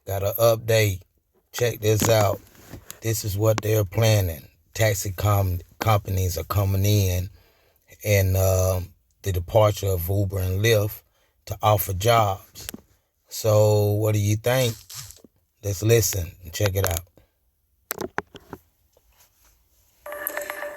Got an update. Check this out. This is what they're planning. Companies are coming in, and the departure of Uber and Lyft to offer jobs. So what do you think? Let's listen and check it out.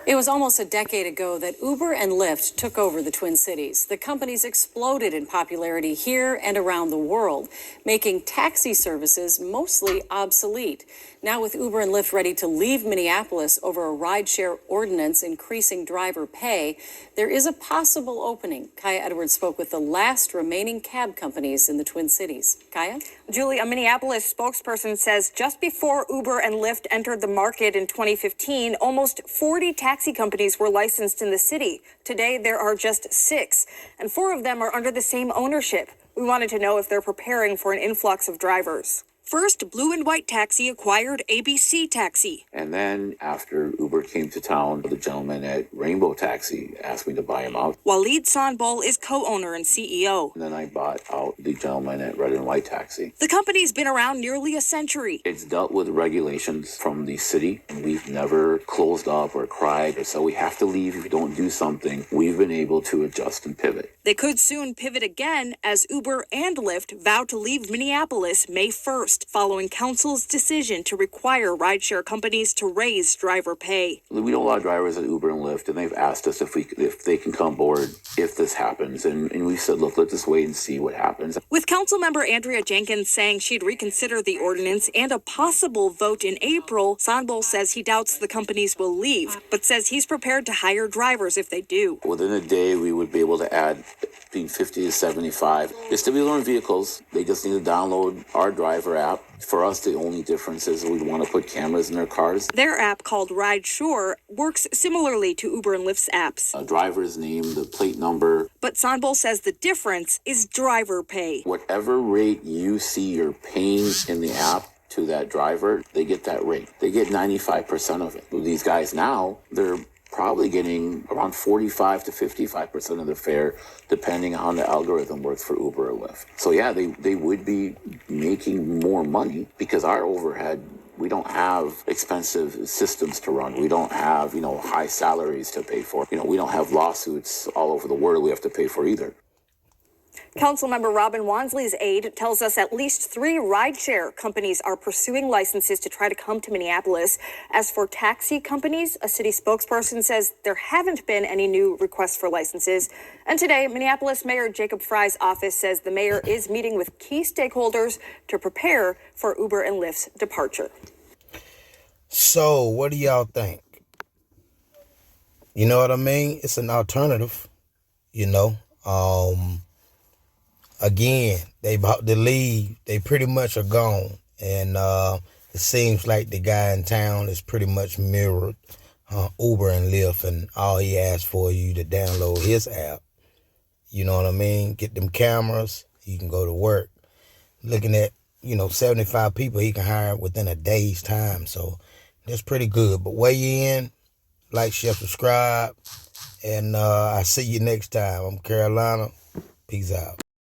It was almost a decade ago that Uber and Lyft took over the Twin Cities. The companies exploded in popularity here and around the world, making taxi services mostly obsolete. Now, with Uber and Lyft ready to leave Minneapolis over a rideshare ordinance increasing driver pay, there is a possible opening. Kaya Edwards spoke with the last remaining cab companies in the Twin Cities. Kaya? Julie, a Minneapolis spokesperson says just before Uber and Lyft entered the market in 2015, almost 40 taxi companies were licensed in the city. Today, there are just 6, and 4 of them are under the same ownership. We wanted to know if they're preparing for an influx of drivers. First, Blue and White Taxi acquired ABC Taxi. And then after Uber came to town, the gentleman at Rainbow Taxi asked me to buy him out. Waleed Sanbol is co-owner and CEO. And then I bought out the gentleman at Red and White Taxi. The company's been around nearly a century. It's dealt with regulations from the city, and we've never closed up or cried or said we have to leave if we don't do something. We've been able to adjust and pivot. They could soon pivot again as Uber and Lyft vow to leave Minneapolis May 1st, following council's decision to require rideshare companies to raise driver pay. We know a lot of drivers at Uber and Lyft, and they've asked us if they can come aboard if this happens. And we said, look, let's just wait and see what happens. With Councilmember Andrea Jenkins saying she'd reconsider the ordinance and a possible vote in April, Sanbol says he doubts the companies will leave, but says he's prepared to hire drivers if they do. Within a day, we would be able to add between 50 to 75. They still be learning vehicles. They just need to download our driver app. For us, the only difference is we want to put cameras in their cars. Their app, called Rideshare, works similarly to Uber and Lyft's apps. A driver's name, the plate number. But Sanbol says the difference is driver pay. Whatever rate you see you're paying in the app to that driver, they get that rate. They get 95% of it. With these guys now, they're probably getting around 45 to 55% of the fare, depending on how the algorithm works for Uber or Lyft. So yeah, they would be making more money because our overhead, we don't have expensive systems to run. We don't have, high salaries to pay for. We don't have lawsuits all over the world we have to pay for either. Councilmember Robin Wansley's aide tells us at least 3 rideshare companies are pursuing licenses to try to come to Minneapolis. As for taxi companies, a city spokesperson says there haven't been any new requests for licenses. And today, Minneapolis Mayor Jacob Fry's office says the mayor is meeting with key stakeholders to prepare for Uber and Lyft's departure. So, what do y'all think? You know what I mean? It's an alternative, Again, they about to leave. They pretty much are gone. And it seems like the guy in town is pretty much mirrored Uber and Lyft. And all he asked for you to download his app. You know what I mean? Get them cameras. You can go to work. Looking at, 75 people he can hire within a day's time. So that's pretty good. But weigh in, like, share, subscribe. And I see you next time. I'm Carolina. Peace out.